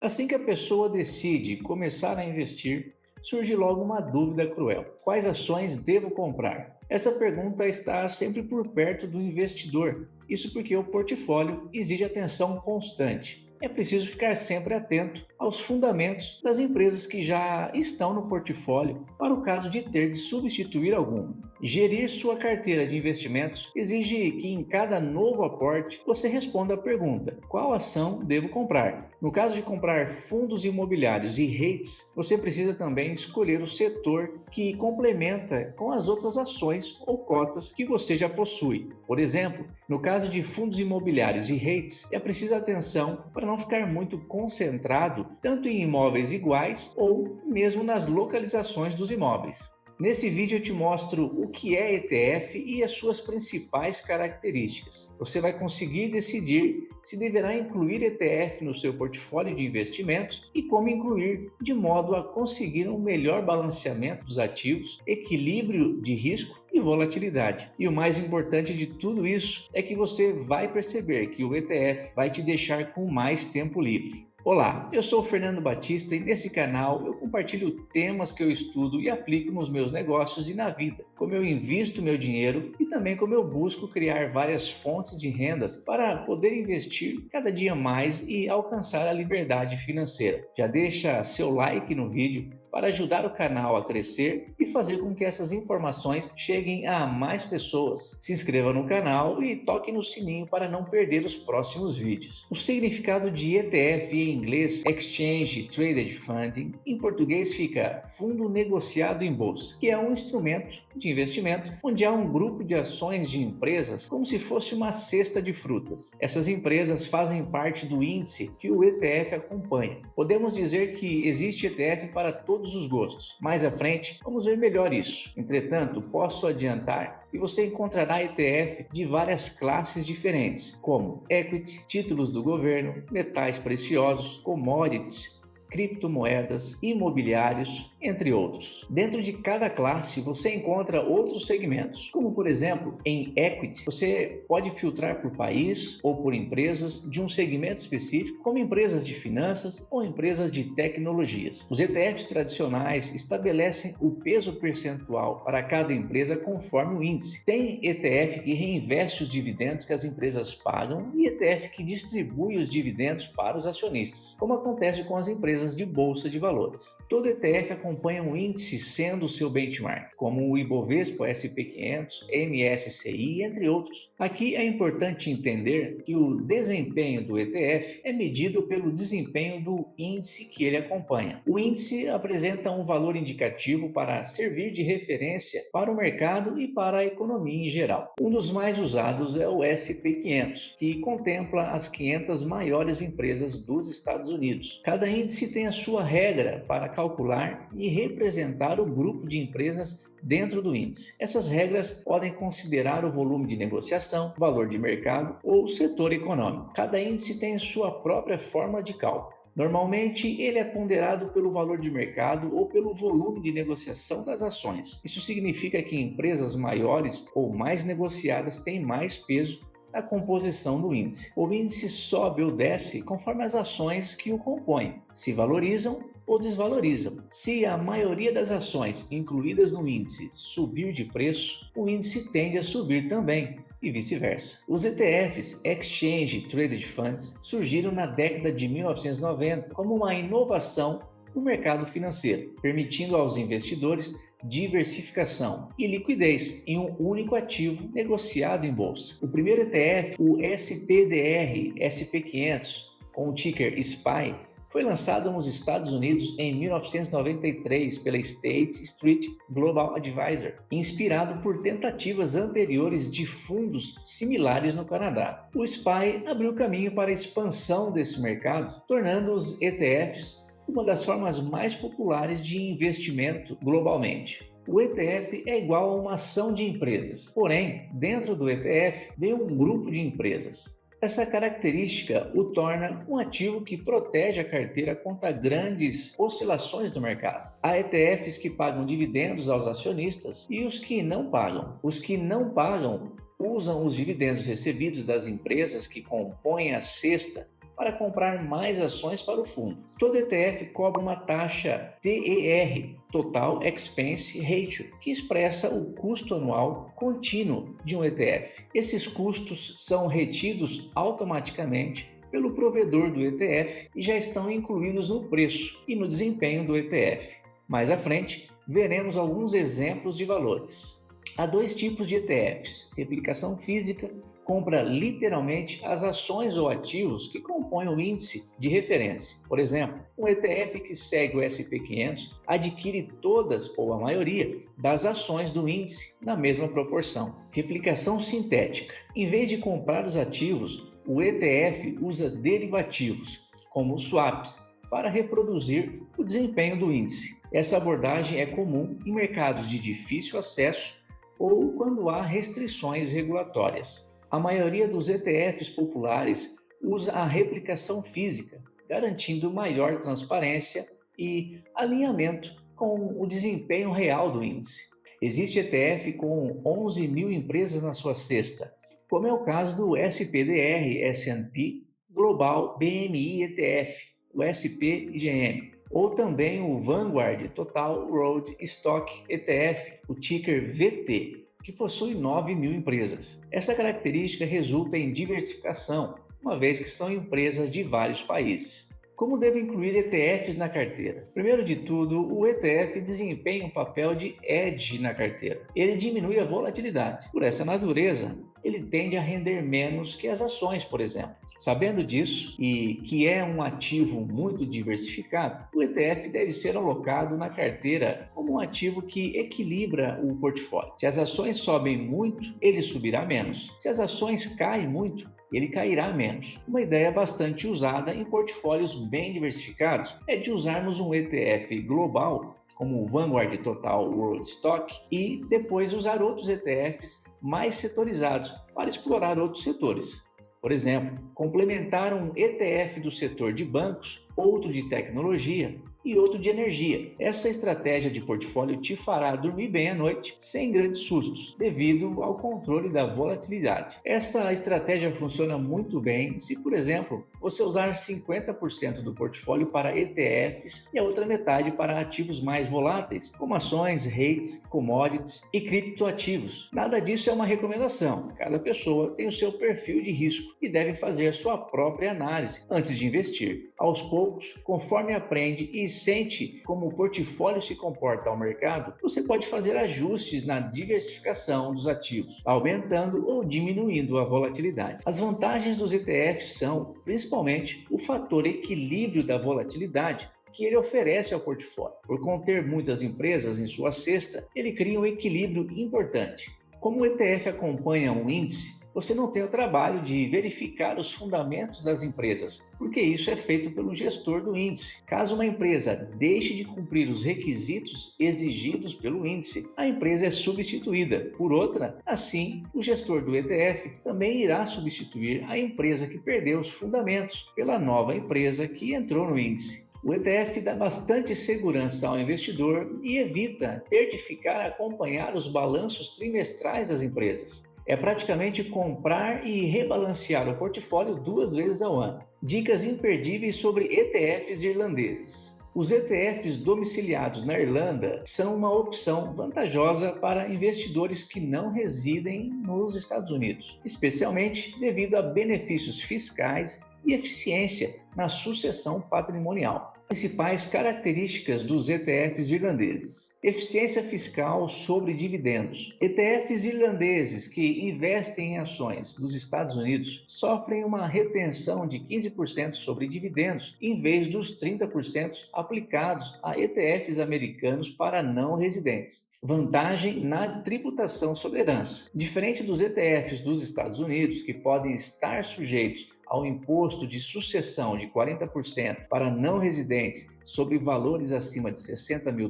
Assim que a pessoa decide começar a investir, surge logo uma dúvida cruel: quais ações devo comprar? Essa pergunta está sempre por perto do investidor, isso porque o portfólio exige atenção constante. É preciso ficar sempre atento aos fundamentos das empresas que já estão no portfólio para o caso de ter de substituir alguma. Gerir sua carteira de investimentos exige que em cada novo aporte você responda a pergunta: qual ação devo comprar? No caso de comprar fundos imobiliários e REITs, você precisa também escolher o setor que complementa com as outras ações ou cotas que você já possui. Por exemplo, no caso de fundos imobiliários e REITs, é preciso atenção para não ficar muito concentrado tanto em imóveis iguais ou mesmo nas localizações dos imóveis. Nesse vídeo eu te mostro o que é ETF e as suas principais características. Você vai conseguir decidir se deverá incluir ETF no seu portfólio de investimentos e como incluir, de modo a conseguir um melhor balanceamento dos ativos, equilíbrio de risco e volatilidade. E o mais importante de tudo isso é que você vai perceber que o ETF vai te deixar com mais tempo livre. Olá, eu sou o Fernando Batista e nesse canal eu compartilho temas que eu estudo e aplico nos meus negócios e na vida, como eu invisto meu dinheiro e também como eu busco criar várias fontes de rendas para poder investir cada dia mais e alcançar a liberdade financeira. Já deixa seu like no vídeo para ajudar o canal a crescer e fazer com que essas informações cheguem a mais pessoas. Se inscreva no canal e toque no sininho para não perder os próximos vídeos. O significado de ETF em inglês, Exchange Traded Fund, em português fica Fundo Negociado em Bolsa, que é um instrumento de investimento onde há um grupo de ações de empresas como se fosse uma cesta de frutas. Essas empresas fazem parte do índice que o ETF acompanha. Podemos dizer que existe ETF para todos os gostos. Mais à frente, vamos ver melhor isso. Entretanto, posso adiantar que você encontrará ETF de várias classes diferentes, como equity, títulos do governo, metais preciosos, commodities, criptomoedas, imobiliários, entre outros. Dentro de cada classe você encontra outros segmentos, como por exemplo, em equity, você pode filtrar por país ou por empresas de um segmento específico, como empresas de finanças ou empresas de tecnologias. Os ETFs tradicionais estabelecem o peso percentual para cada empresa conforme o índice. Tem ETF que reinveste os dividendos que as empresas pagam e ETF que distribui os dividendos para os acionistas, como acontece com as empresas de bolsa de valores. Todo ETF acompanha um índice sendo o seu benchmark, como o Ibovespa, o SP500, MSCI, entre outros. Aqui é importante entender que o desempenho do ETF é medido pelo desempenho do índice que ele acompanha. O índice apresenta um valor indicativo para servir de referência para o mercado e para a economia em geral. Um dos mais usados é o SP500, que contempla as 500 maiores empresas dos Estados Unidos. Cada índice tem a sua regra para calcular e representar o grupo de empresas dentro do índice. Essas regras podem considerar o volume de negociação, valor de mercado ou setor econômico. Cada índice tem sua própria forma de cálculo. Normalmente, ele é ponderado pelo valor de mercado ou pelo volume de negociação das ações. Isso significa que empresas maiores ou mais negociadas têm mais peso na composição do índice. O índice sobe ou desce conforme as ações que o compõem se valorizam ou desvalorizam. Se a maioria das ações incluídas no índice subir de preço, o índice tende a subir também, e vice-versa. Os ETFs, Exchange Traded Funds, surgiram na década de 1990 como uma inovação no mercado financeiro, permitindo aos investidores diversificação e liquidez em um único ativo negociado em bolsa. O primeiro ETF, o SPDR SP500, com o ticker SPY, foi lançado nos Estados Unidos em 1993 pela State Street Global Advisor, inspirado por tentativas anteriores de fundos similares no Canadá. O SPY abriu caminho para a expansão desse mercado, tornando os ETFs uma das formas mais populares de investimento globalmente. O ETF é igual a uma ação de empresas, porém, dentro do ETF vem um grupo de empresas. Essa característica o torna um ativo que protege a carteira contra grandes oscilações do mercado. Há ETFs que pagam dividendos aos acionistas e os que não pagam. Os que não pagam usam os dividendos recebidos das empresas que compõem a cesta para comprar mais ações para o fundo. Todo ETF cobra uma taxa TER, Total Expense Ratio, que expressa o custo anual contínuo de um ETF. Esses custos são retidos automaticamente pelo provedor do ETF e já estão incluídos no preço e no desempenho do ETF. Mais à frente, veremos alguns exemplos de valores. Há dois tipos de ETFs. Replicação física compra literalmente as ações ou ativos que compõem o índice de referência. Por exemplo, um ETF que segue o SP500 adquire todas ou a maioria das ações do índice na mesma proporção. Replicação sintética. Em vez de comprar os ativos, o ETF usa derivativos, como os swaps, para reproduzir o desempenho do índice. Essa abordagem é comum em mercados de difícil acesso ou quando há restrições regulatórias. A maioria dos ETFs populares usa a replicação física, garantindo maior transparência e alinhamento com o desempenho real do índice. Existe ETF com 11 mil empresas na sua cesta, como é o caso do SPDR S&P Global BMI ETF, o SPGM, ou também o Vanguard Total Road Stock ETF, o ticker VT, que possui 9 mil empresas. Essa característica resulta em diversificação, uma vez que são empresas de vários países. Como devo incluir ETFs na carteira? Primeiro de tudo, o ETF desempenha um papel de hedge na carteira. Ele diminui a volatilidade. Por essa natureza, ele tende a render menos que as ações, por exemplo. Sabendo disso e que é um ativo muito diversificado, o ETF deve ser alocado na carteira como um ativo que equilibra o portfólio. Se as ações sobem muito, ele subirá menos. Se as ações caem muito, ele cairá menos. Uma ideia bastante usada em portfólios bem diversificados é de usarmos um ETF global, como o Vanguard Total World Stock, e depois usar outros ETFs mais setorizados para explorar outros setores. Por exemplo, complementar um ETF do setor de bancos, outro de tecnologia e outro de energia. Essa estratégia de portfólio te fará dormir bem à noite, sem grandes sustos, devido ao controle da volatilidade. Essa estratégia funciona muito bem se, por exemplo, você usar 50% do portfólio para ETFs e a outra metade para ativos mais voláteis, como ações, REITs, commodities e criptoativos. Nada disso é uma recomendação. Cada pessoa tem o seu perfil de risco e deve fazer a sua própria análise antes de investir. Aos poucos, conforme aprende e sente como o portfólio se comporta ao mercado, você pode fazer ajustes na diversificação dos ativos, aumentando ou diminuindo a volatilidade. As vantagens dos ETFs são, principalmente, o fator equilíbrio da volatilidade que ele oferece ao portfólio. Por conter muitas empresas em sua cesta, ele cria um equilíbrio importante. Como o ETF acompanha um índice, você não tem o trabalho de verificar os fundamentos das empresas, porque isso é feito pelo gestor do índice. Caso uma empresa deixe de cumprir os requisitos exigidos pelo índice, a empresa é substituída por outra. Assim, o gestor do ETF também irá substituir a empresa que perdeu os fundamentos pela nova empresa que entrou no índice. O ETF dá bastante segurança ao investidor e evita ter de ficar a acompanhar os balanços trimestrais das empresas. É praticamente comprar e rebalancear o portfólio 2 vezes ao ano. Dicas imperdíveis sobre ETFs irlandeses. Os ETFs domiciliados na Irlanda são uma opção vantajosa para investidores que não residem nos Estados Unidos, especialmente devido a benefícios fiscais e eficiência na sucessão patrimonial. Principais características dos ETFs irlandeses: eficiência fiscal sobre dividendos. ETFs irlandeses que investem em ações dos Estados Unidos sofrem uma retenção de 15% sobre dividendos, em vez dos 30% aplicados a ETFs americanos para não residentes. Vantagem na tributação sobre herança. Diferente dos ETFs dos Estados Unidos, que podem estar sujeitos ao imposto de sucessão de 40% para não residentes sobre valores acima de $60 mil,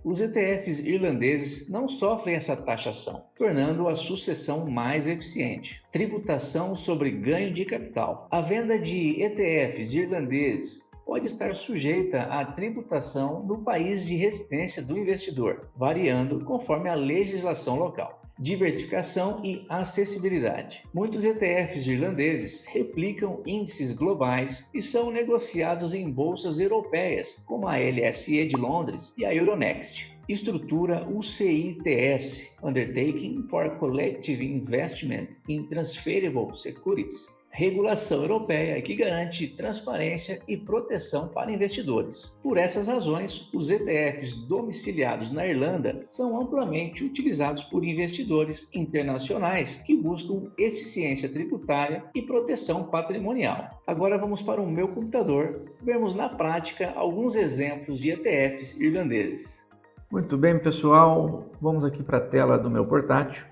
os ETFs irlandeses não sofrem essa taxação, tornando a sucessão mais eficiente. Tributação sobre ganho de capital. A venda de ETFs irlandeses pode estar sujeita à tributação no país de residência do investidor, variando conforme a legislação local. diversificação e acessibilidade. Muitos ETFs irlandeses replicam índices globais e são negociados em bolsas europeias, como a LSE de Londres e a Euronext. Estrutura UCITS, Undertaking for Collective Investment in Transferable Securities. Regulação europeia que garante transparência e proteção para investidores. Por essas razões, os ETFs domiciliados na Irlanda são amplamente utilizados por investidores internacionais que buscam eficiência tributária e proteção patrimonial. Agora vamos para o meu computador, vermos na prática alguns exemplos de ETFs irlandeses. Muito bem, pessoal, vamos aqui para a tela do meu portátil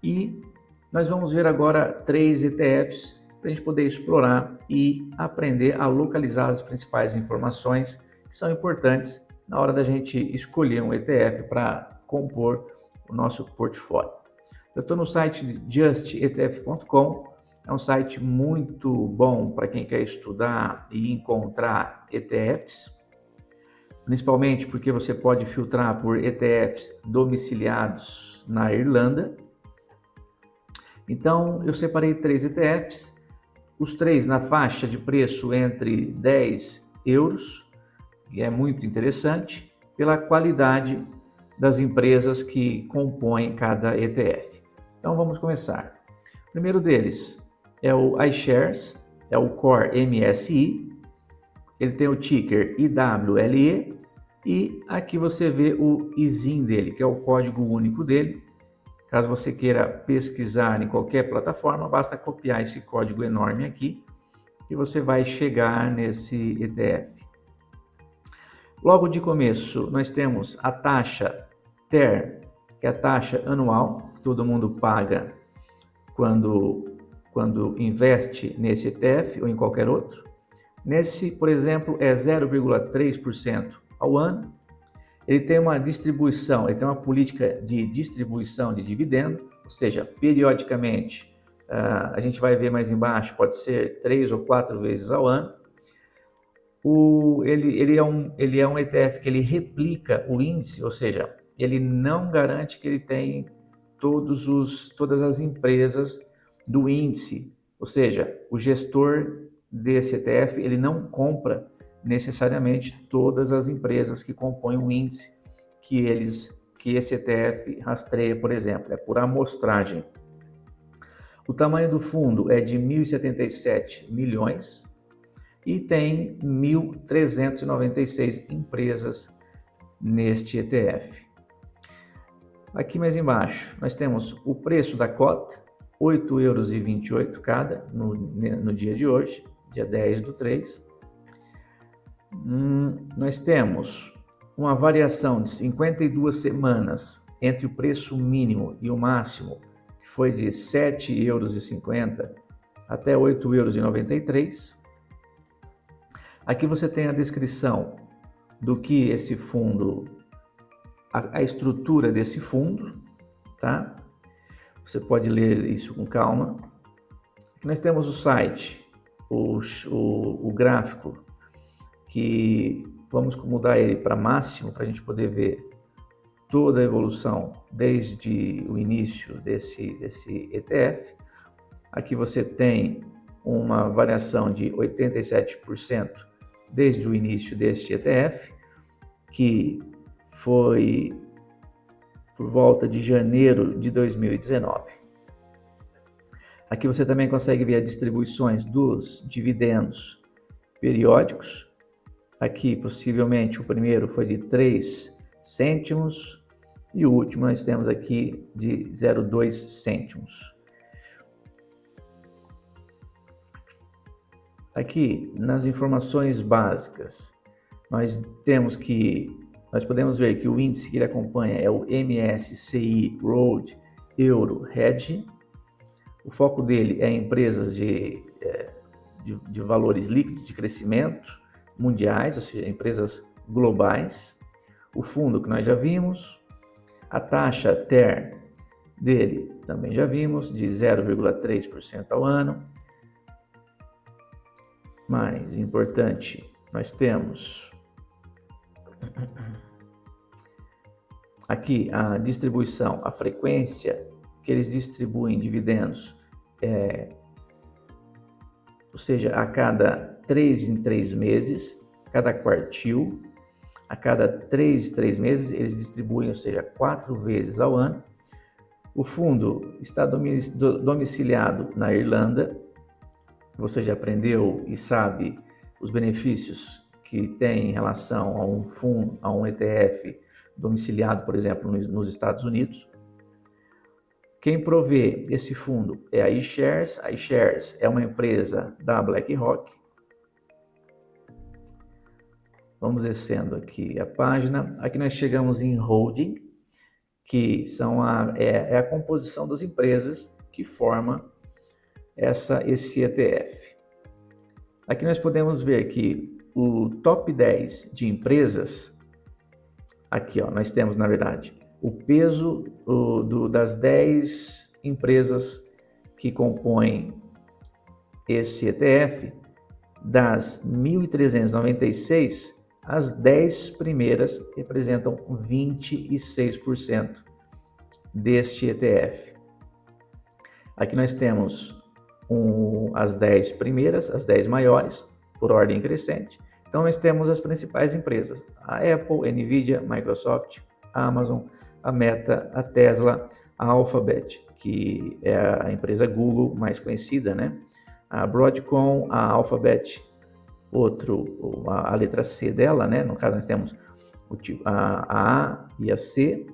e nós vamos ver agora 3 ETFs para a gente poder explorar e aprender a localizar as principais informações que são importantes na hora da gente escolher um ETF para compor o nosso portfólio. Eu estou no site justetf.com, é um site muito bom para quem quer estudar e encontrar ETFs, principalmente porque você pode filtrar por ETFs domiciliados na Irlanda. Então, eu separei 3 ETFs, os 3 na faixa de preço entre 10 euros, que é muito interessante, pela qualidade das empresas que compõem cada ETF. Então, vamos começar. O primeiro deles é o iShares, é o Core MSI, ele tem o ticker IWLE e aqui você vê o ISIN dele, que é o código único dele. Caso você queira pesquisar em qualquer plataforma, basta copiar esse código enorme aqui e você vai chegar nesse ETF. Logo de começo, nós temos a taxa TER, que é a taxa anual que todo mundo paga quando investe nesse ETF ou em qualquer outro. Nesse, por exemplo, é 0,3% ao ano. Ele tem uma distribuição, ele tem uma política de distribuição de dividendo, ou seja, periodicamente, a gente vai ver mais embaixo, pode ser 3 ou 4 vezes ao ano. Ele é um ETF que ele replica o índice, ou seja, ele não garante que ele tem todas as empresas do índice, ou seja, o gestor desse ETF, ele não compra necessariamente todas as empresas que compõem o índice que esse ETF rastreia, por exemplo, é por amostragem. O tamanho do fundo é de 1.077 milhões e tem 1.396 empresas neste ETF. Aqui mais embaixo, nós temos o preço da cota, R$ 8,28 cada no dia de hoje, dia 10/3. Nós temos uma variação de 52 semanas entre o preço mínimo e o máximo, que foi de R$ 7,50 até R$ 8,93. Aqui você tem a descrição do que esse fundo, a estrutura desse fundo, tá? Você pode ler isso com calma. Aqui nós temos o site, o gráfico, que vamos mudar ele para máximo para a gente poder ver toda a evolução desde o início desse ETF. Aqui você tem uma variação de 87% desde o início deste ETF, que foi por volta de janeiro de 2019. Aqui você também consegue ver as distribuições dos dividendos periódicos. Aqui, possivelmente, o primeiro foi de 3 cêntimos e o último nós temos aqui de 0,2 cêntimos. Aqui, nas informações básicas, nós podemos ver que o índice que ele acompanha é o MSCI World Euro Hedge. O foco dele é em empresas de valores líquidos de crescimento mundiais, ou seja, empresas globais. O fundo que nós já vimos, a taxa TER dele também já vimos, de 0,3% ao ano. Mais importante, nós temos aqui a distribuição, a frequência que eles distribuem dividendos, ou seja, a cada 3 em 3 meses, cada quartil, a cada 3 em 3 meses, eles distribuem, ou seja, 4 vezes ao ano. O fundo está domiciliado na Irlanda. Você já aprendeu e sabe os benefícios que tem em relação a um fundo, a um ETF domiciliado, por exemplo, nos Estados Unidos. Quem provê esse fundo é a iShares. A iShares é uma empresa da BlackRock. Vamos descendo aqui a página. Aqui nós chegamos em holding, que são a composição das empresas que forma esse ETF. Aqui nós podemos ver que o top 10 de empresas, aqui ó, nós temos na verdade o peso das 10 empresas que compõem esse ETF, das 1.396, as 10 primeiras representam 26% deste ETF. Aqui nós temos as 10 primeiras, as 10 maiores, por ordem crescente. Então nós temos as principais empresas: a Apple, Nvidia, Microsoft, a Amazon, a Meta, a Tesla, a Alphabet, que é a empresa Google mais conhecida, né? A Broadcom, a Alphabet, a letra C dela, né? No caso nós temos a A e a C,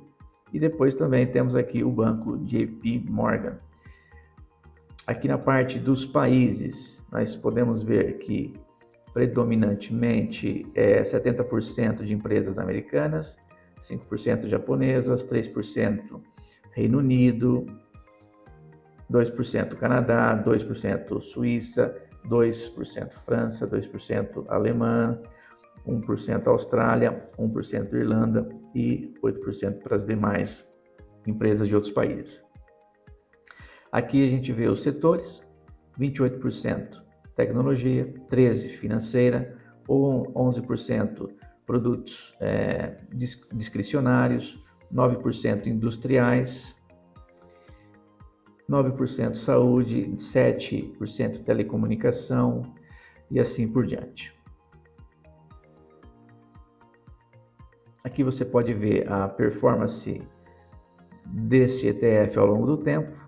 e depois também temos aqui o banco JP Morgan. Aqui na parte dos países, nós podemos ver que predominantemente 70% de empresas americanas, 5% japonesas, 3% Reino Unido, 2% Canadá, 2% Suíça, 2% França, 2% Alemanha, 1% Austrália, 1% Irlanda e 8% para as demais empresas de outros países. Aqui a gente vê os setores: 28% tecnologia, 13% financeira, 11% produtos discricionários, 9% industriais, 9% saúde, 7% telecomunicação e assim por diante. Aqui você pode ver a performance desse ETF ao longo do tempo,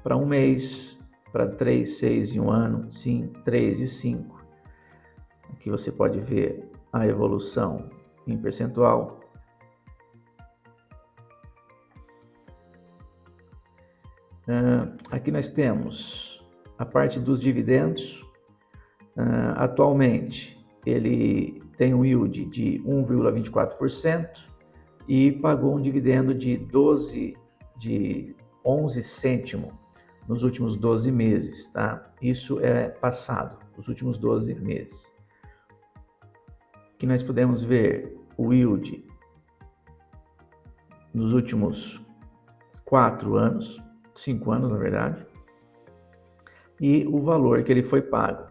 para um mês, para 3, 6 e 1 ano, 3 e 5. Aqui você pode ver a evolução em percentual. Aqui nós temos a parte dos dividendos. Atualmente ele tem um yield de 1,24% e pagou um dividendo de 11 cêntimos nos últimos 12 meses, tá? Isso é passado, os últimos 12 meses. Aqui nós podemos ver o yield nos últimos 4 anos, 5 anos na verdade, e o valor que ele foi pago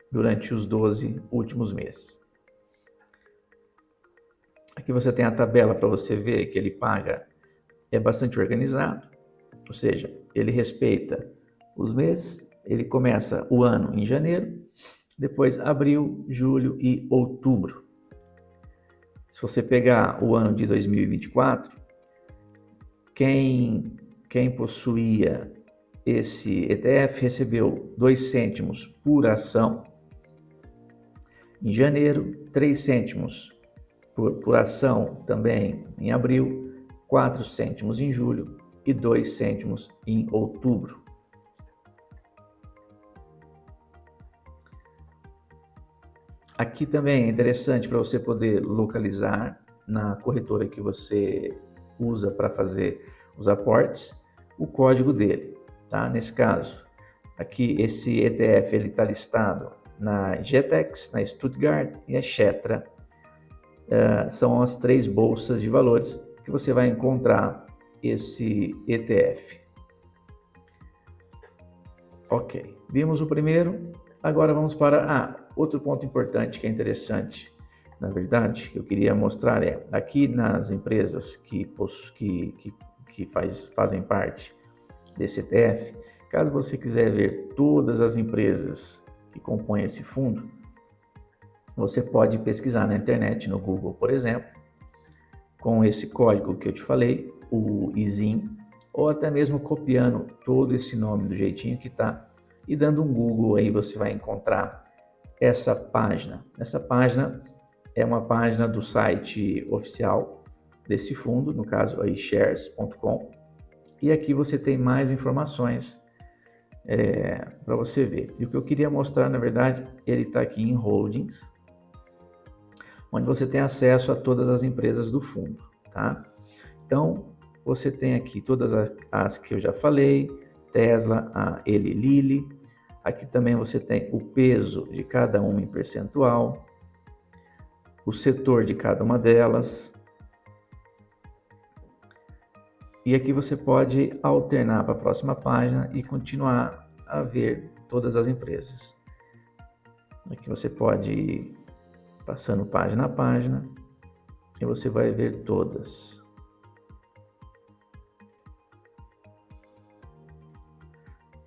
durante os 12 últimos meses. Aqui você tem a tabela para você ver que ele paga, é bastante organizado, ou seja, ele respeita os meses, ele começa o ano em janeiro, depois abril, julho e outubro. Se você pegar o ano de 2024, quem possuía esse ETF recebeu 2 cêntimos por ação em janeiro, 3 cêntimos por ação também em abril, 4 cêntimos em julho e 2 cêntimos em outubro. Aqui também é interessante para você poder localizar na corretora que você usa para fazer os aportes o código dele, tá? Nesse caso, aqui esse ETF ele está listado na GTEX, na Stuttgart e a Xetra. São as 3 bolsas de valores que você vai encontrar esse ETF. Ok, vimos o primeiro, agora vamos para outro ponto importante que é interessante na verdade, que eu queria mostrar aqui nas empresas que fazem parte desse ETF, caso você quiser ver todas as empresas que compõem esse fundo, você pode pesquisar na internet, no Google, por exemplo, com esse código que eu te falei, o ISIN, ou até mesmo copiando todo esse nome do jeitinho que está e dando um Google aí você vai encontrar essa página. Essa página é uma página do site oficial desse fundo, no caso aí shares.com, e aqui você tem mais informações para você ver. E o que eu queria mostrar, na verdade, ele está aqui em Holdings, onde você tem acesso a todas as empresas do fundo, tá? Então, você tem aqui todas as que eu já falei, Tesla, a Eli Lilly. Aqui também você tem o peso de cada uma em percentual, o setor de cada uma delas. E aqui você pode alternar para a próxima página e continuar a ver todas as empresas. Aqui você pode ir passando página a página e você vai ver todas.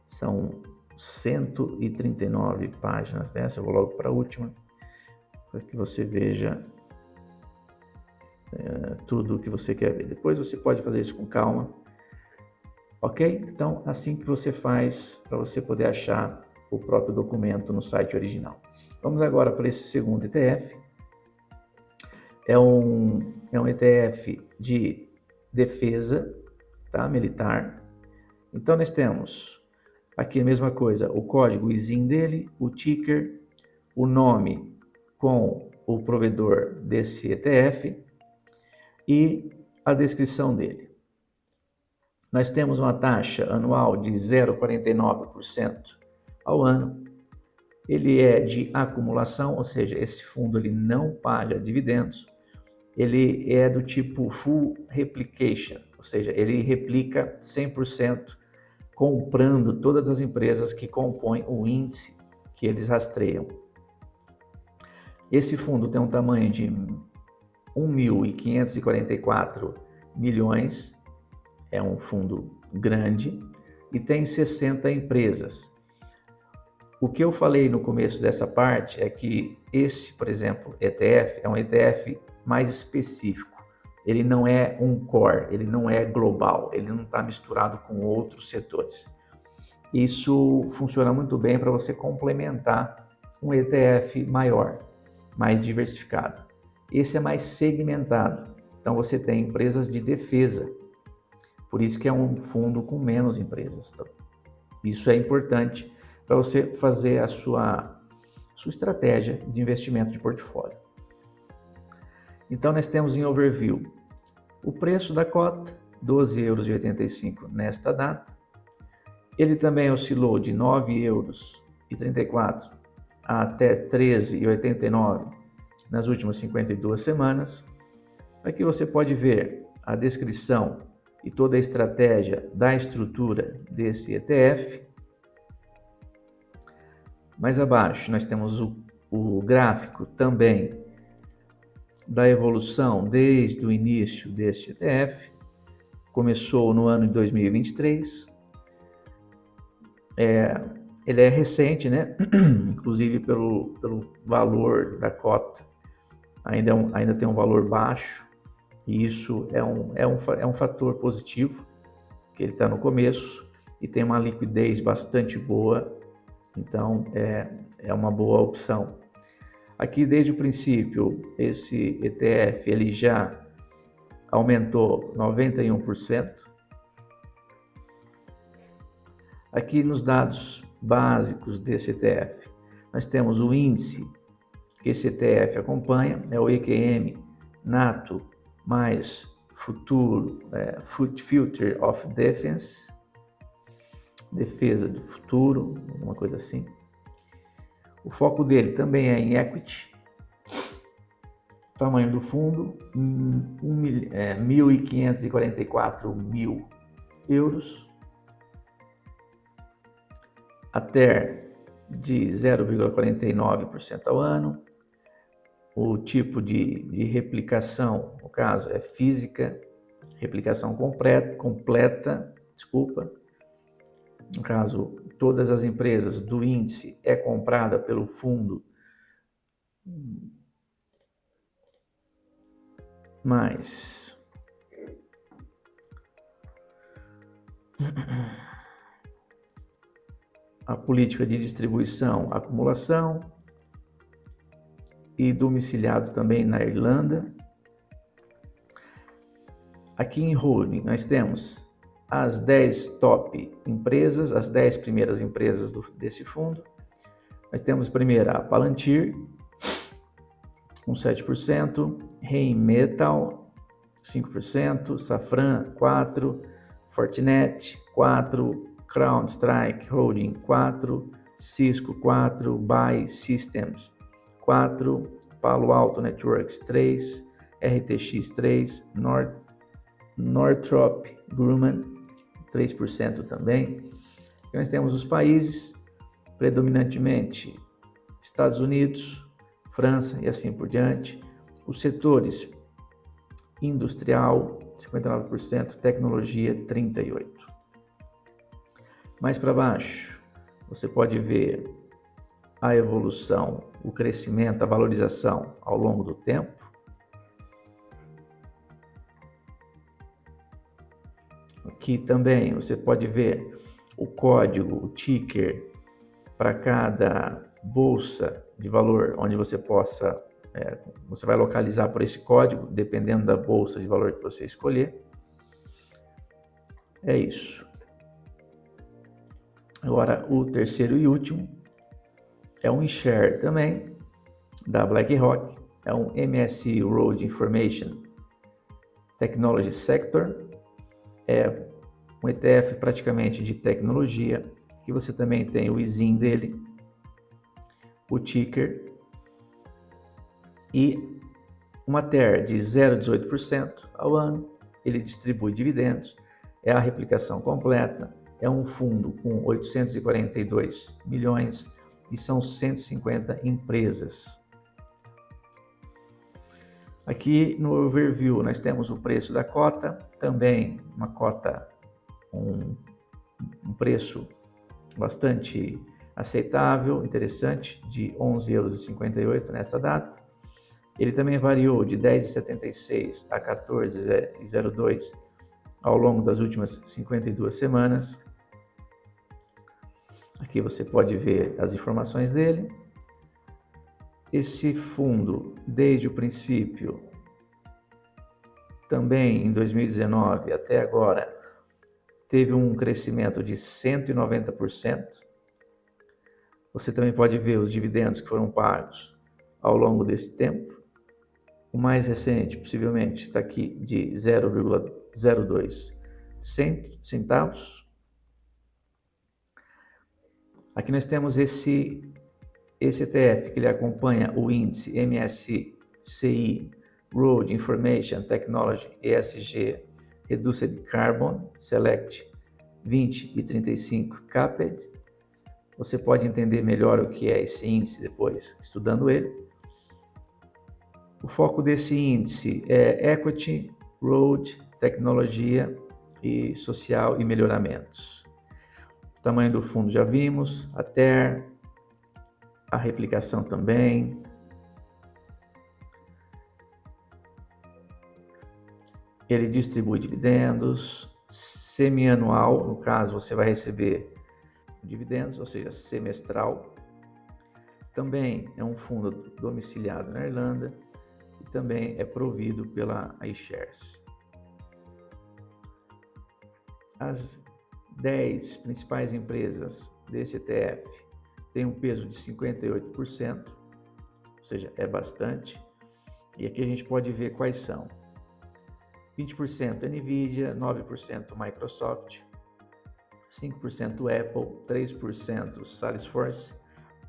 São 139 páginas dessa, eu vou logo para a última, para que você veja tudo o que você quer ver. Depois você pode fazer isso com calma, ok? Então, assim que você faz para você poder achar o próprio documento no site original. Vamos agora para esse segundo ETF. É um ETF de defesa, tá? Militar. Então, nós temos aqui a mesma coisa, o código ISIN dele, o ticker, o nome com o provedor desse ETF e a descrição dele. Nós temos uma taxa anual de 0,49% ao ano. Ele é de acumulação, ou seja, esse fundo ele não paga dividendos. Ele é do tipo full replication, ou seja, ele replica 100% comprando todas as empresas que compõem o índice que eles rastreiam. Esse fundo tem um tamanho de 1.544 milhões, é um fundo grande e tem 60 empresas. O que eu falei no começo dessa parte é que esse, por exemplo, ETF é um ETF mais específico. Ele não é um core, ele não é global, ele não está misturado com outros setores. Isso funciona muito bem para você complementar um ETF maior, mais diversificado. Esse é mais segmentado, então você tem empresas de defesa, por isso que é um fundo com menos empresas. Então, isso é importante para você fazer a sua estratégia de investimento de portfólio. Então, nós temos em overview o preço da cota, R$ 12,85 nesta data. Ele também oscilou de R$ 9,34 até R$ 13,89 nas últimas 52 semanas. Aqui você pode ver a descrição e toda a estratégia da estrutura desse ETF. Mais abaixo nós temos o gráfico também da evolução desde o início deste ETF. Começou no ano de 2023. Ele é recente, né? Inclusive pelo valor da cota. Ainda tem um valor baixo. E isso é um fator positivo, que ele está no começo e tem uma liquidez bastante boa. Então, é uma boa opção. Aqui, desde o princípio, esse ETF ele já aumentou 91%. Aqui nos dados básicos desse ETF, nós temos o índice que esse ETF acompanha, é o EQM Nato mais Futuro, Future of Defense, defesa do futuro, alguma coisa assim. O foco dele também é em equity. O tamanho do fundo, 1.544 mil euros. A TER de 0,49% ao ano. O tipo de replicação, no caso, é física, replicação completa, desculpa. No caso, todas as empresas do índice é comprada pelo fundo, mas a política de distribuição, acumulação e domiciliado também na Irlanda. Aqui em holding nós temos as 10 top empresas, as 10 primeiras empresas desse fundo. Nós temos primeiro a Palantir, com 7%, Rheinmetall, 5%, Safran, 4%, Fortinet, 4%, CrowdStrike Holding, 4%, Cisco, 4%, Buy Systems, 4%, Palo Alto Networks, 3%, RTX, 3%, Northrop Grumman, 3% também. Aqui nós temos os países, predominantemente Estados Unidos, França e assim por diante. Os setores: industrial, 59%, tecnologia, 38%. Mais para baixo, você pode ver a evolução, o crescimento, a valorização ao longo do tempo. Aqui também você pode ver o código, o ticker para cada bolsa de valor, onde você você vai localizar por esse código, dependendo da bolsa de valor que você escolher. É isso. Agora, o terceiro e último é um share também da BlackRock, é um MSCI World Information Technology Sector, é um ETF praticamente de tecnologia, que você também tem o ISIN dele, o ticker e uma TER de 0,18% ao ano. Ele distribui dividendos, é a replicação completa, é um fundo com 842 milhões e são 150 empresas. Aqui no overview nós temos o preço da cota, também uma cota, um preço bastante aceitável, interessante, de R$ 11,58 nessa data. Ele também variou de 10,76 a 14,02 ao longo das últimas 52 semanas. Aqui você pode ver as informações dele. Esse fundo, desde o princípio, também em 2019 até agora, teve um crescimento de 190%. Você também pode ver os dividendos que foram pagos ao longo desse tempo. O mais recente, possivelmente, está aqui de 0,02 centavos. Aqui nós temos esse ETF, que ele acompanha o índice MSCI World Information Technology ESG Reduced Carbon Select 20 e 35 Caped. Você pode entender melhor o que é esse índice depois, estudando ele. O foco desse índice é Equity, Road, Tecnologia e Social e Melhoramentos. O tamanho do fundo já vimos, a TER, a replicação também. Ele distribui dividendos, semianual, no caso você vai receber dividendos, ou seja, semestral. Também é um fundo domiciliado na Irlanda e também é provido pela iShares. As 10 principais empresas desse ETF têm um peso de 58%, ou seja, é bastante. E aqui a gente pode ver quais são. 20% Nvidia, 9% Microsoft, 5% Apple, 3% Salesforce,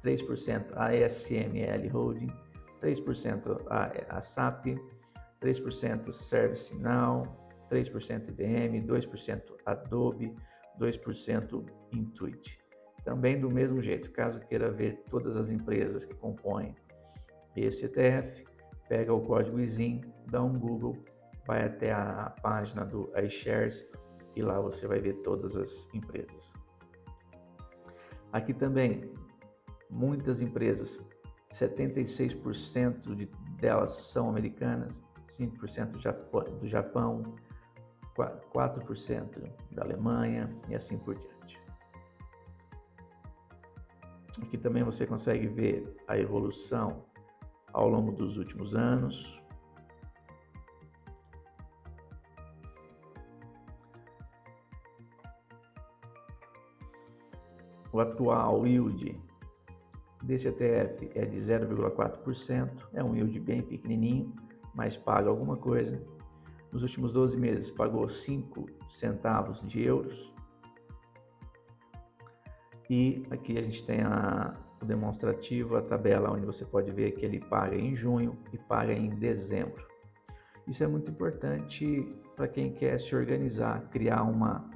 3% ASML Holding, 3% a SAP, 3% ServiceNow, 3% IBM, 2% Adobe, 2% Intuit. Também do mesmo jeito, caso queira ver todas as empresas que compõem esse ETF, pega o código ISIN, dá um Google, vai até a página do iShares e lá você vai ver todas as empresas. Aqui também, muitas empresas, 76% delas são americanas, 5% do Japão, 4% da Alemanha e assim por diante. Aqui também você consegue ver a evolução ao longo dos últimos anos. O atual yield desse ETF é de 0,4%, é um yield bem pequenininho, mas paga alguma coisa. Nos últimos 12 meses pagou 5 centavos de euros. E aqui a gente tem o demonstrativo, a tabela onde você pode ver que ele paga em junho e paga em dezembro. Isso é muito importante para quem quer se organizar, criar uma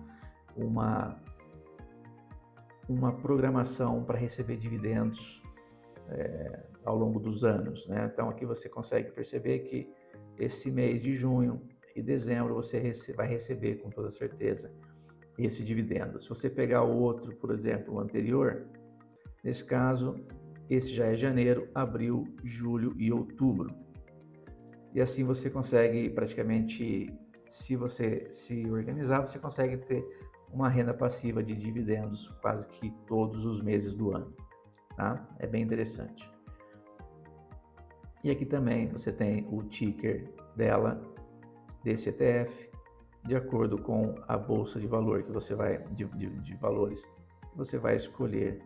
programação para receber dividendos ao longo dos anos, né? Então aqui você consegue perceber que esse mês de junho e dezembro você vai receber com toda certeza esse dividendo. Se você pegar o outro, por exemplo, o anterior, nesse caso, esse já é janeiro, abril, julho e outubro. E assim você consegue praticamente, se você se organizar, você consegue ter uma renda passiva de dividendos quase que todos os meses do ano, tá? É bem interessante. E aqui também você tem o ticker desse ETF, de acordo com a bolsa de valor que você vai de valores que você vai escolher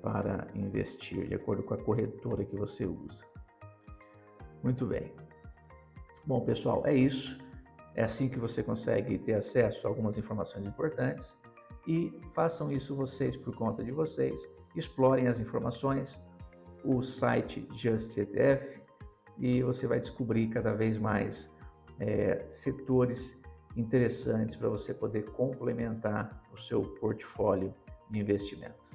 para investir, de acordo com a corretora que você usa. Muito bem. Bom, pessoal, é isso. É assim que você consegue ter acesso a algumas informações importantes e façam isso vocês por conta de vocês. Explorem as informações, o site JustETF, e você vai descobrir cada vez mais setores interessantes para você poder complementar o seu portfólio de investimento.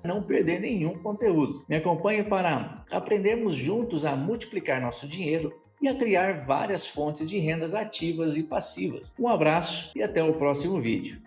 Não perder nenhum conteúdo. Me acompanhe para aprendermos juntos a multiplicar nosso dinheiro e a criar várias fontes de rendas ativas e passivas. Um abraço e até o próximo vídeo.